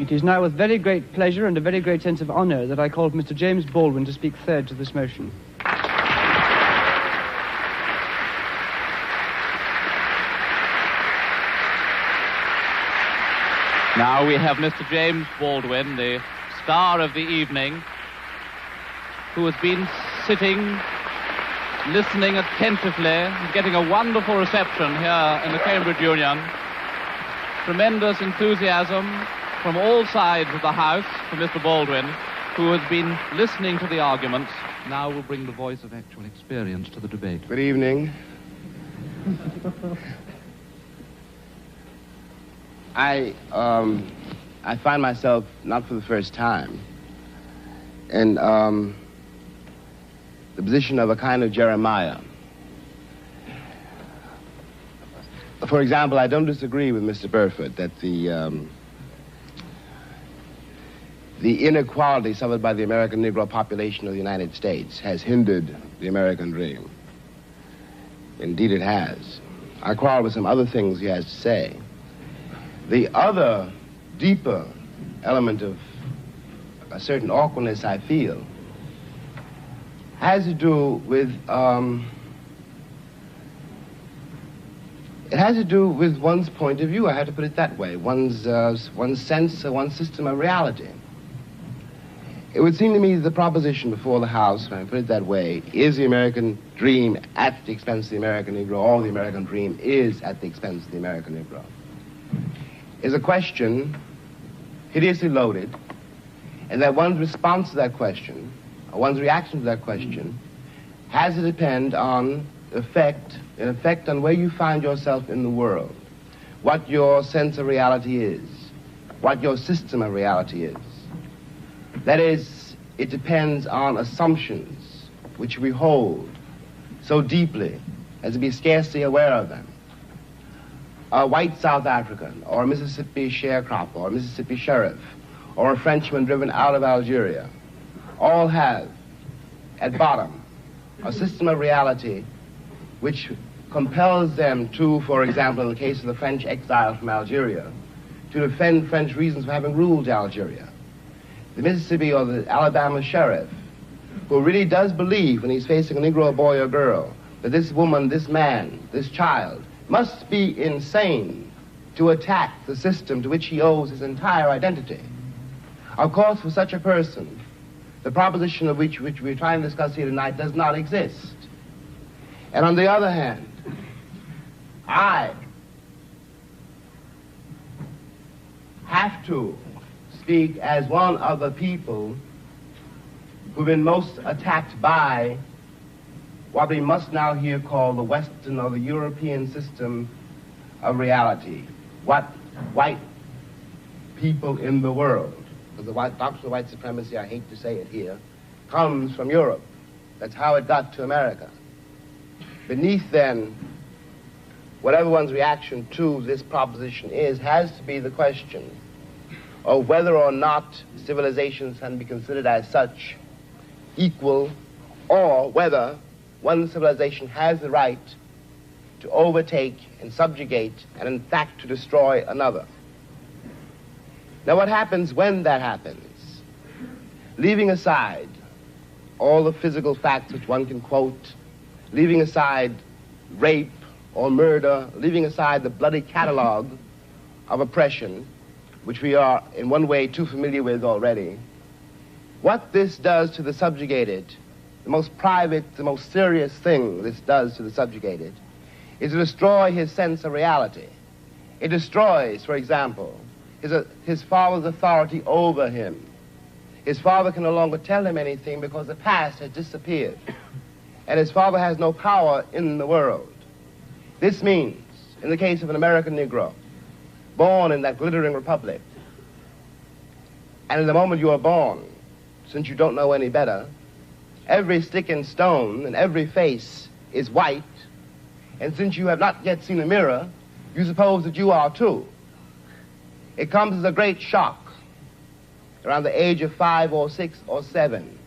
It is now with very great pleasure and a very great sense of honour that I call Mr. James Baldwin to speak third to this motion. Now we have Mr. James Baldwin, the star of the evening, who has been sitting, listening attentively, and getting a wonderful reception here in the Cambridge Union. Tremendous enthusiasm from all sides of the House for Mr. Baldwin, who has been listening to the arguments. Now will bring the voice of actual experience to the debate. Good evening. I find myself, not for the first time, in the position of a kind of Jeremiah. For example, I don't disagree with Mr. Burford that the inequality suffered by the American Negro population of the United States has hindered the American dream. Indeed, it has. I quarrel with some other things he has to say. The other, deeper element of a certain awkwardness I feel has to do with one's point of view. I have to put it that way. One's sense, one's system of reality. It would seem to me that the proposition before the House, when I put it that way, is the American dream at the expense of the American Negro, or the American dream is at the expense of the American Negro, is a question hideously loaded, and that one's response to that question, or one's reaction to that question, has to depend on an effect on where you find yourself in the world, what your sense of reality is, what your system of reality is. That is, it depends on assumptions which we hold so deeply as to be scarcely aware of them. A white South African, or a Mississippi sharecropper, or a Mississippi sheriff, or a Frenchman driven out of Algeria, all have, at bottom, a system of reality which compels them to, for example, in the case of the French exile from Algeria, to defend French reasons for having ruled Algeria. The Mississippi or the Alabama sheriff, who really does believe when he's facing a Negro boy or girl, that this woman, this man, this child, must be insane to attack the system to which he owes his entire identity. Of course, for such a person, the proposition of which we're trying to discuss here tonight does not exist. And on the other hand, I have to speak as one of the people who've been most attacked by what we must now here call the Western or the European system of reality. What white people in the world, because the doctrine of white supremacy, I hate to say it here, comes from Europe. That's how it got to America. Beneath then, whatever one's reaction to this proposition is, has to be the question of whether or not civilizations can be considered as such equal, or whether one civilization has the right to overtake and subjugate and in fact to destroy another. Now what happens when that happens? Leaving aside all the physical facts which one can quote, leaving aside rape or murder, leaving aside the bloody catalog of oppression, which we are in one way too familiar with already, what this does to the subjugated, the most private, the most serious thing this does to the subjugated, is to destroy his sense of reality. It destroys, for example, his father's authority over him. His father can no longer tell him anything because the past has disappeared, and his father has no power in the world. This means, in the case of an American Negro, born in that glittering republic, and in the moment you are born, since you don't know any better, every stick and stone and every face is white, and since you have not yet seen a mirror, you suppose that you are too. It comes as a great shock around the age of 5 or 6 or 7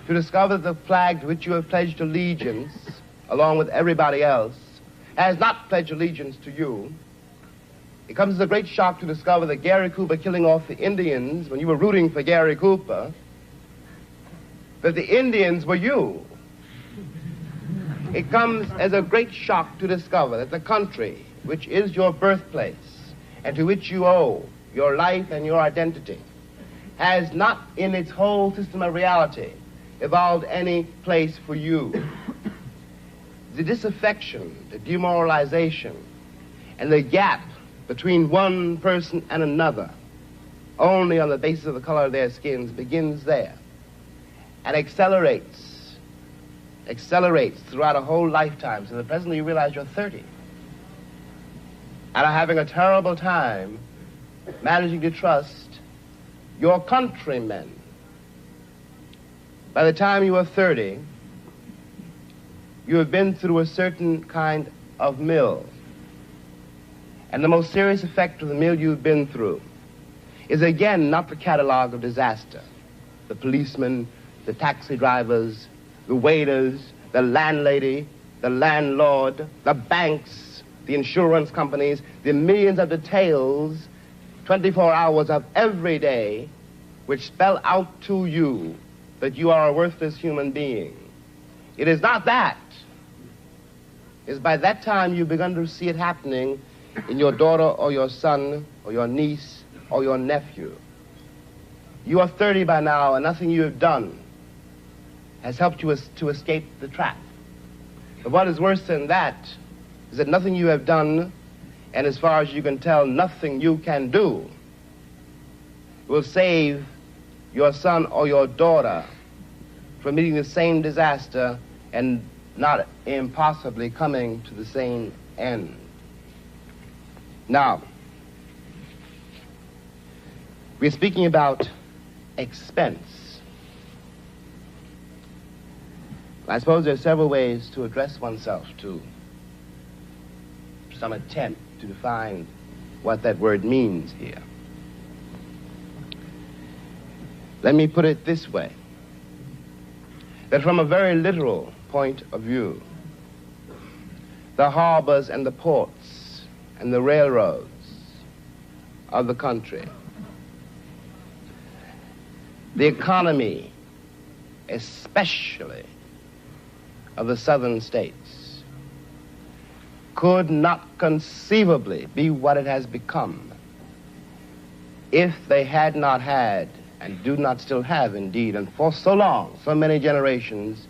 to discover that the flag to which you have pledged allegiance, along with everybody else, has not pledged allegiance to you, It comes as a great shock to discover that Gary Cooper killing off the Indians when you were rooting for Gary Cooper, that the Indians were you. It comes as a great shock to discover that the country, which is your birthplace, and to which you owe your life and your identity, has not in its whole system of reality evolved any place for you. The disaffection, the demoralization, and the gap between one person and another, only on the basis of the color of their skins, begins there and accelerates throughout a whole lifetime, so that presently you realize you're 30 and are having a terrible time managing to trust your countrymen. By the time you are 30, you have been through a certain kind of mill. And the most serious effect of the mill you've been through is, again, not the catalog of disaster. The policemen, the taxi drivers, the waiters, the landlady, the landlord, the banks, the insurance companies, the millions of details, 24 hours of every day, which spell out to you that you are a worthless human being. It is not that. It is by that time you've begun to see it happening in your daughter or your son or your niece or your nephew. You are 30 by now, and nothing you have done has helped you to escape the trap. But what is worse than that is that nothing you have done, and as far as you can tell, nothing you can do, will save your son or your daughter from meeting the same disaster and not impossibly coming to the same end. Now, we're speaking about expense. I suppose there are several ways to address oneself to some attempt to define what that word means here. Let me put it this way, that from a very literal point of view, the harbors and the ports and the railroads of the country, the economy, especially of the southern states, could not conceivably be what it has become if they had not had, and do not still have indeed, and for so long, so many generations,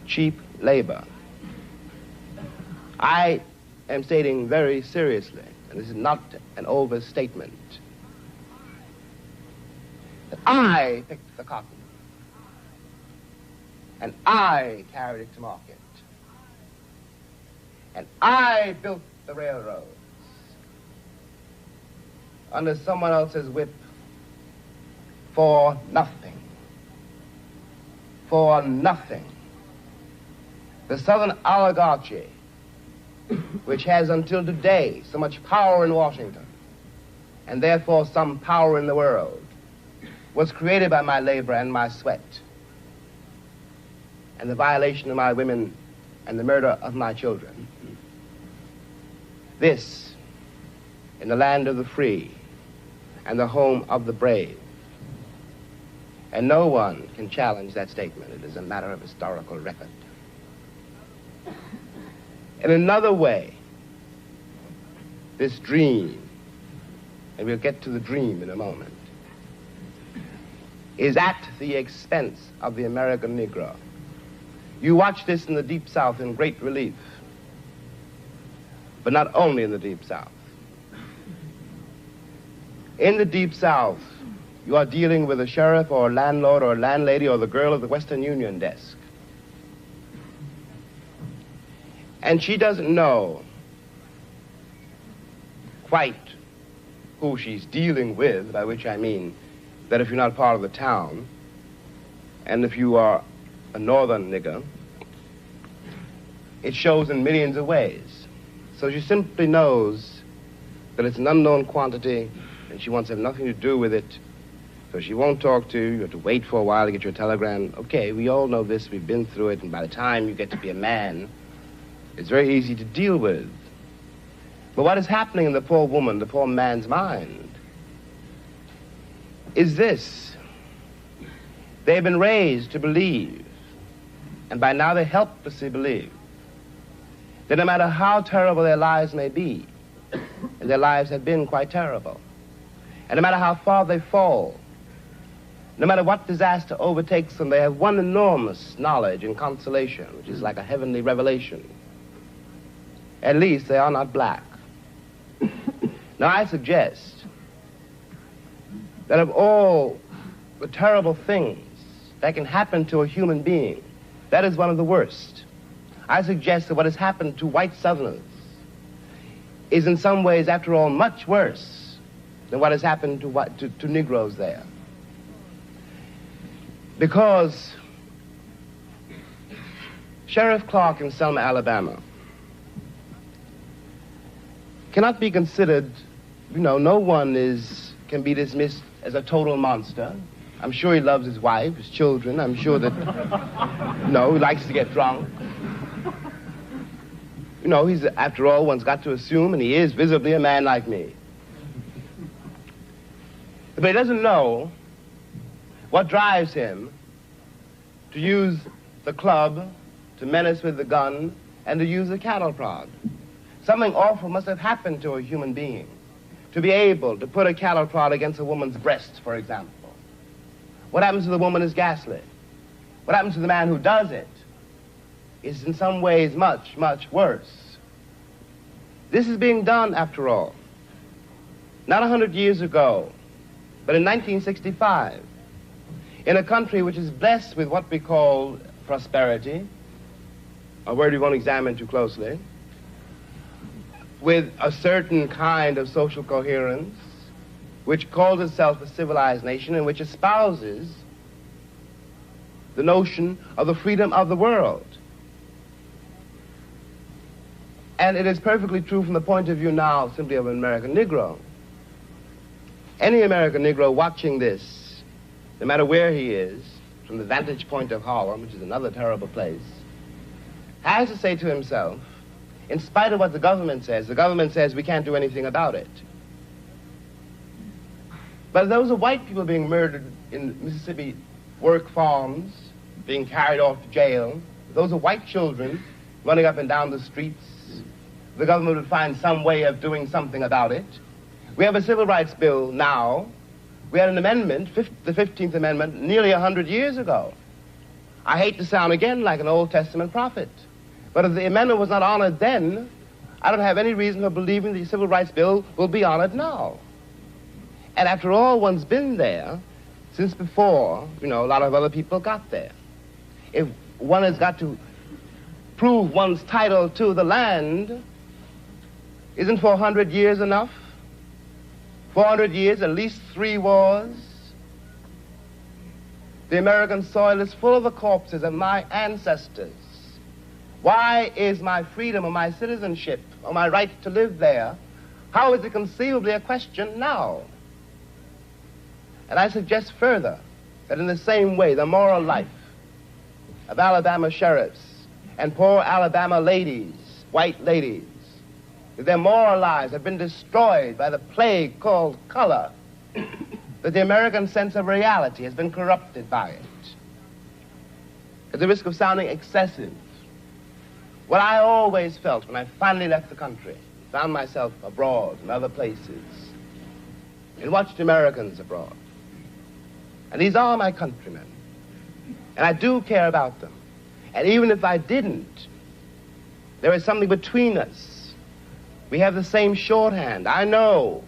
cheap labor. I am stating very seriously, and this is not an overstatement, that I picked the cotton, and I carried it to market, and I built the railroads under someone else's whip for nothing. For nothing. The Southern oligarchy, which has until today so much power in Washington, and therefore some power in the world, was created by my labor and my sweat, and the violation of my women and the murder of my children. This, in the land of the free and the home of the brave. And no one can challenge that statement. It is a matter of historical record. In another way, this dream, and we'll get to the dream in a moment, is at the expense of the American Negro. You watch this in the Deep South in great relief, but not only in the Deep South. In the Deep South, you are dealing with a sheriff or a landlord or a landlady or the girl at the Western Union desk. And she doesn't know quite who she's dealing with, by which I mean that if you're not part of the town, and if you are a northern nigger, it shows in millions of ways. So she simply knows that it's an unknown quantity, and she wants to have nothing to do with it. So she won't talk to you. You have to wait for a while to get your telegram. Okay, we all know this. We've been through it. And by the time you get to be a man, it's very easy to deal with. But what is happening in the poor woman, the poor man's mind, is this. They've been raised to believe, and by now they helplessly believe, that no matter how terrible their lives may be, and their lives have been quite terrible, and no matter how far they fall, no matter what disaster overtakes them, they have one enormous knowledge and consolation, which is like a heavenly revelation. At least they are not black. Now I suggest that of all the terrible things that can happen to a human being, that is one of the worst. I suggest that what has happened to white Southerners is in some ways, after all, much worse than what has happened to Negroes there. Because Sheriff Clark in Selma, Alabama, cannot be considered, no one can be dismissed as a total monster. I'm sure he loves his wife, his children. I'm sure that, he likes to get drunk. He's, after all, one's got to assume, and he is visibly a man like me. But he doesn't know what drives him to use the club, to menace with the gun, and to use the cattle prod. Something awful must have happened to a human being to be able to put a cattle prod against a woman's breast, for example. What happens to the woman is ghastly. What happens to the man who does it is in some ways much, much worse. This is being done, after all, not 100 years ago, but in 1965, in a country which is blessed with what we call prosperity, a word we won't examine too closely, with a certain kind of social coherence, which calls itself a civilized nation and which espouses the notion of the freedom of the world. And it is perfectly true from the point of view now simply of an American Negro. Any American Negro watching this, no matter where he is, from the vantage point of Harlem, which is another terrible place, has to say to himself, in spite of what the government says we can't do anything about it. But those are white people being murdered in Mississippi work farms, being carried off to jail. Those are white children running up and down the streets. The government would find some way of doing something about it. We have a civil rights bill now. We had an amendment, the 15th Amendment, nearly 100 years ago. I hate to sound again like an Old Testament prophet, but if the amendment was not honored then, I don't have any reason for believing the civil rights bill will be honored now. And after all, one's been there since before, a lot of other people got there. If one has got to prove one's title to the land, isn't 400 years enough? 400 years, at least 3 wars. The American soil is full of the corpses of my ancestors. Why is my freedom or my citizenship or my right to live there, how is it conceivably a question now? And I suggest further that in the same way, the moral life of Alabama sheriffs and poor Alabama ladies, white ladies, their moral lives have been destroyed by the plague called color, that the American sense of reality has been corrupted by it. At the risk of sounding excessive, what I always felt when I finally left the country, found myself abroad in other places, and watched Americans abroad. And these are my countrymen. And I do care about them. And even if I didn't, there is something between us. We have the same shorthand. I know,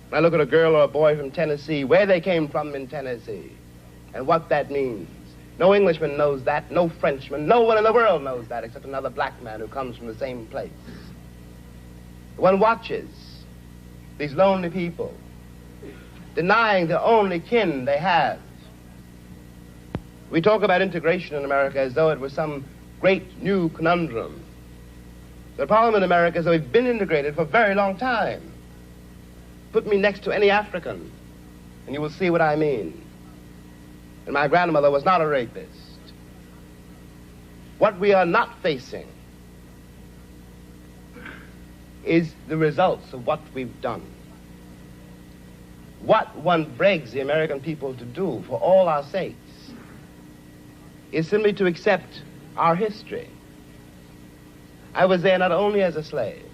when I look at a girl or a boy from Tennessee, where they came from in Tennessee, and what that means. No Englishman knows that, no Frenchman, no one in the world knows that except another black man who comes from the same place. One watches these lonely people denying the only kin they have. We talk about integration in America as though it was some great new conundrum. The problem in America is that we've been integrated for a very long time. Put me next to any African, and you will see what I mean. And my grandmother was not a rapist. What we are not facing is the results of what we've done. What one begs the American people to do for all our sakes is simply to accept our history. I was there not only as a slave,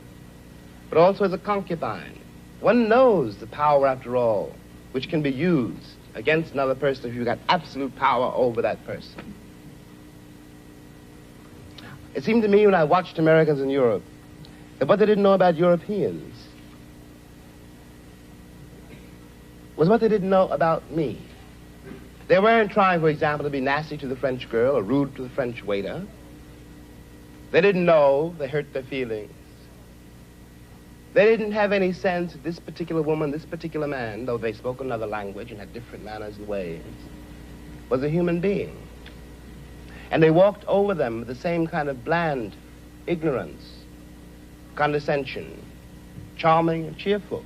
but also as a concubine. One knows the power, after all, which can be used against another person if you've got absolute power over that person. It seemed to me when I watched Americans in Europe that what they didn't know about Europeans was what they didn't know about me. They weren't trying, for example, to be nasty to the French girl or rude to the French waiter. They didn't know they hurt their feelings. They didn't have any sense that this particular woman, this particular man, though they spoke another language and had different manners and ways, was a human being. And they walked over them with the same kind of bland ignorance, condescension, charming and cheerful,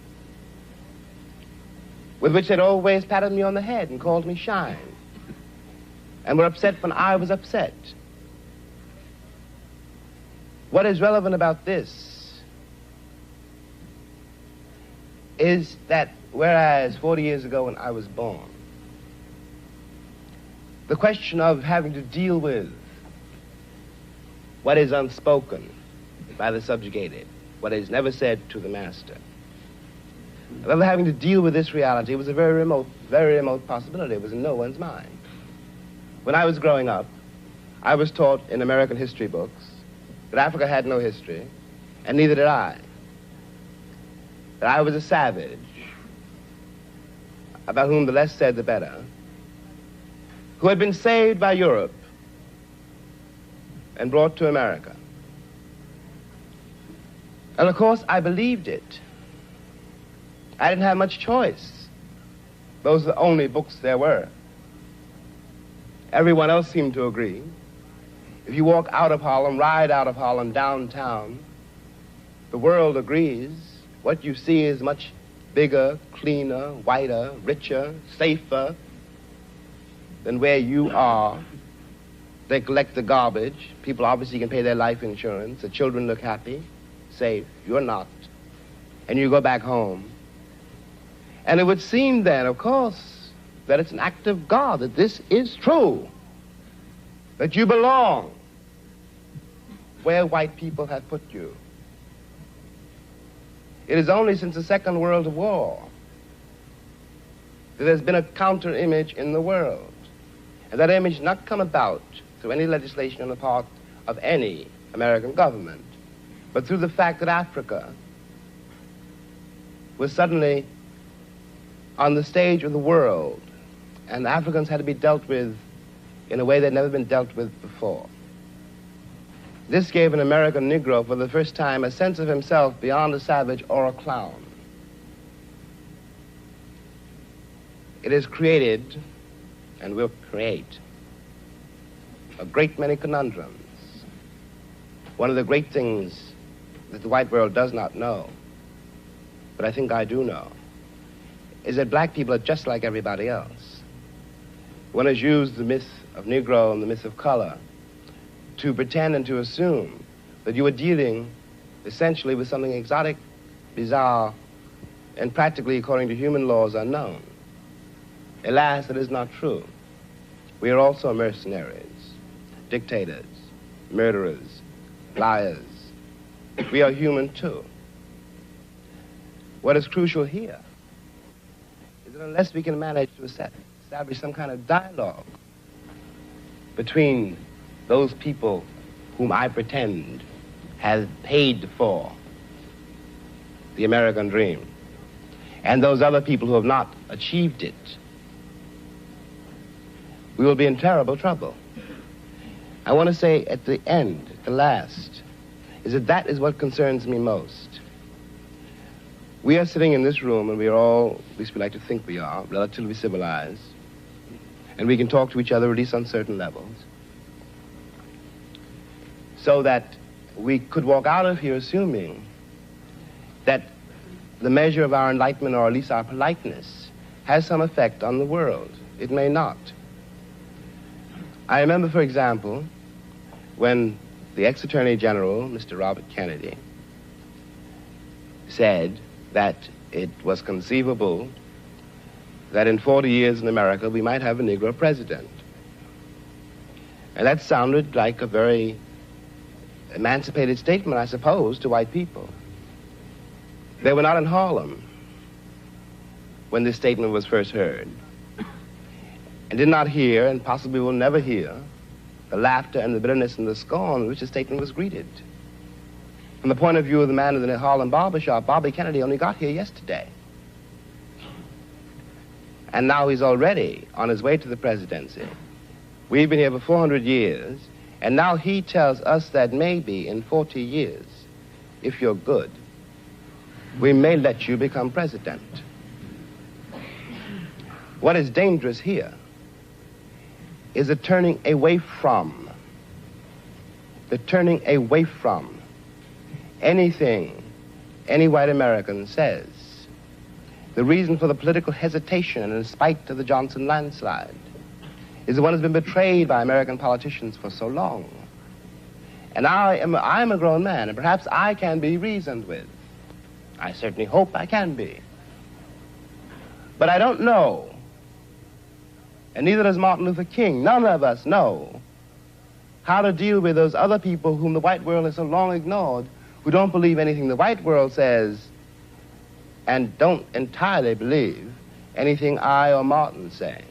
with which they'd always patted me on the head and called me shine, and were upset when I was upset. What is relevant about this is that whereas 40 years ago when I was born, the question of having to deal with what is unspoken by the subjugated, what is never said to the master, of having to deal with this reality was a very remote possibility. It was in no one's mind. When I was growing up, I was taught in American history books that Africa had no history, and neither did I. That I was a savage, about whom the less said the better, who had been saved by Europe and brought to America. And of course, I believed it. I didn't have much choice. Those are the only books there were. Everyone else seemed to agree. If you walk out of Harlem, ride out of Harlem, downtown, the world agrees. What you see is much bigger, cleaner, whiter, richer, safer than where you are. They collect the garbage. People obviously can pay their life insurance. The children look happy, safe. You're not. And you go back home. And it would seem then, of course, that it's an act of God, that this is true, that you belong where white people have put you. It is only since the Second World War that there's been a counter-image in the world. And that image not come about through any legislation on the part of any American government, but through the fact that Africa was suddenly on the stage of the world, and Africans had to be dealt with in a way they'd never been dealt with before. This gave an American Negro for the first time a sense of himself beyond a savage or a clown. It has created, and will create, a great many conundrums. One of the great things that the white world does not know, but I think I do know, is that black people are just like everybody else. One has used the myth of Negro and the myth of color to pretend and to assume that you are dealing essentially with something exotic, bizarre, and practically, according to human laws, unknown. Alas, that is not true. We are also mercenaries, dictators, murderers, liars. We are human too. What is crucial here is that unless we can manage to establish some kind of dialogue between those people whom I pretend have paid for the American dream and those other people who have not achieved it, we will be in terrible trouble. I want to say at the end, at the last, is that is what concerns me most. We are sitting in this room, and we are all, at least we like to think we are, relatively civilized, and we can talk to each other at least on certain levels, so that we could walk out of here assuming that the measure of our enlightenment, or at least our politeness, has some effect on the world. It may not. I remember, for example, when the ex-Attorney General, Mr. Robert Kennedy, said that it was conceivable that in 40 years in America we might have a Negro president. And that sounded like a very emancipated statement, I suppose, to white people. They were not in Harlem when this statement was first heard, and did not hear, and possibly will never hear, the laughter and the bitterness and the scorn with which the statement was greeted. From the point of view of the man in the Harlem barbershop, Bobby Kennedy only got here yesterday. And now he's already on his way to the presidency. We've been here for 400 years, and now he tells us that maybe in 40 years, if you're good, we may let you become president. What is dangerous here is the turning away from anything any white American says. The reason for the political hesitation, in spite of the Johnson landslide, is the one that's been betrayed by American politicians for so long. And I'm a grown man, and perhaps I can be reasoned with. I certainly hope I can be. But I don't know, and neither does Martin Luther King, none of us know how to deal with those other people whom the white world has so long ignored, who don't believe anything the white world says and don't entirely believe anything I or Martin say.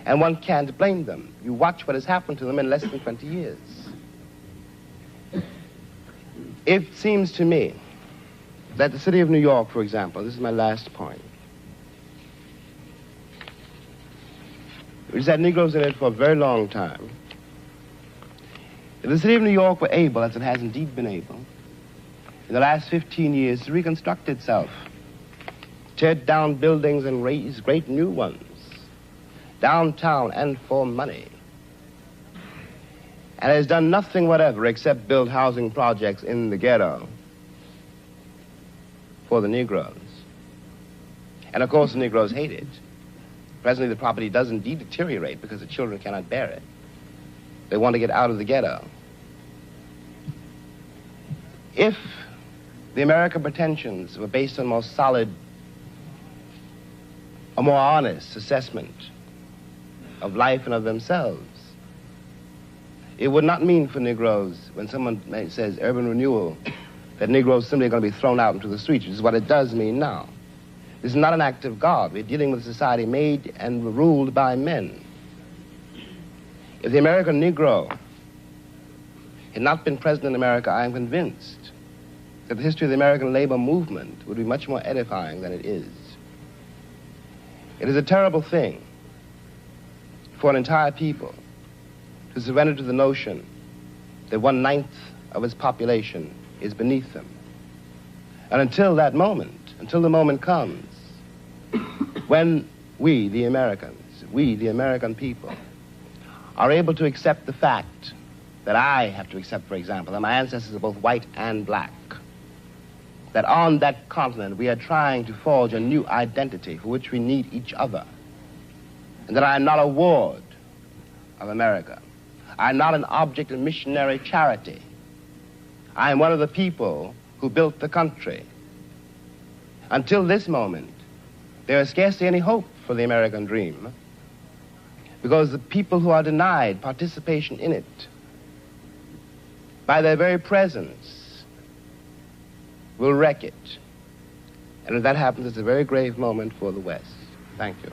And one can't blame them. You watch what has happened to them in less than 20 years. It seems to me that the city of New York, for example, this is my last point, which has had Negroes in it for a very long time, if the city of New York were able, as it has indeed been able, in the last 15 years to reconstruct itself, tear down buildings and raise great new ones, downtown and for money, and has done nothing whatever except build housing projects in the ghetto for the Negroes. And of course the Negroes hate it. Presently the property does indeed deteriorate because the children cannot bear it. They want to get out of the ghetto. If the American pretensions were based on more solid, a more honest assessment of life and of themselves, it would not mean for Negroes, when someone says urban renewal, that Negroes simply are going to be thrown out into the streets, which is what it does mean now. This is not an act of God. We're dealing with a society made and ruled by men. If the American Negro had not been present in America, I am convinced that the history of the American labor movement would be much more edifying than it is. It is a terrible thing for an entire people to surrender to the notion that 1/9 of its population is beneath them. And until that moment, until the moment comes when we, the American people, are able to accept the fact that I have to accept, for example, that my ancestors are both white and black, that on that continent we are trying to forge a new identity for which we need each other, and that I am not a ward of America. I am not an object of missionary charity. I am one of the people who built the country. Until this moment, there is scarcely any hope for the American dream, because the people who are denied participation in it, by their very presence, will wreck it. And if that happens, it's a very grave moment for the West. Thank you.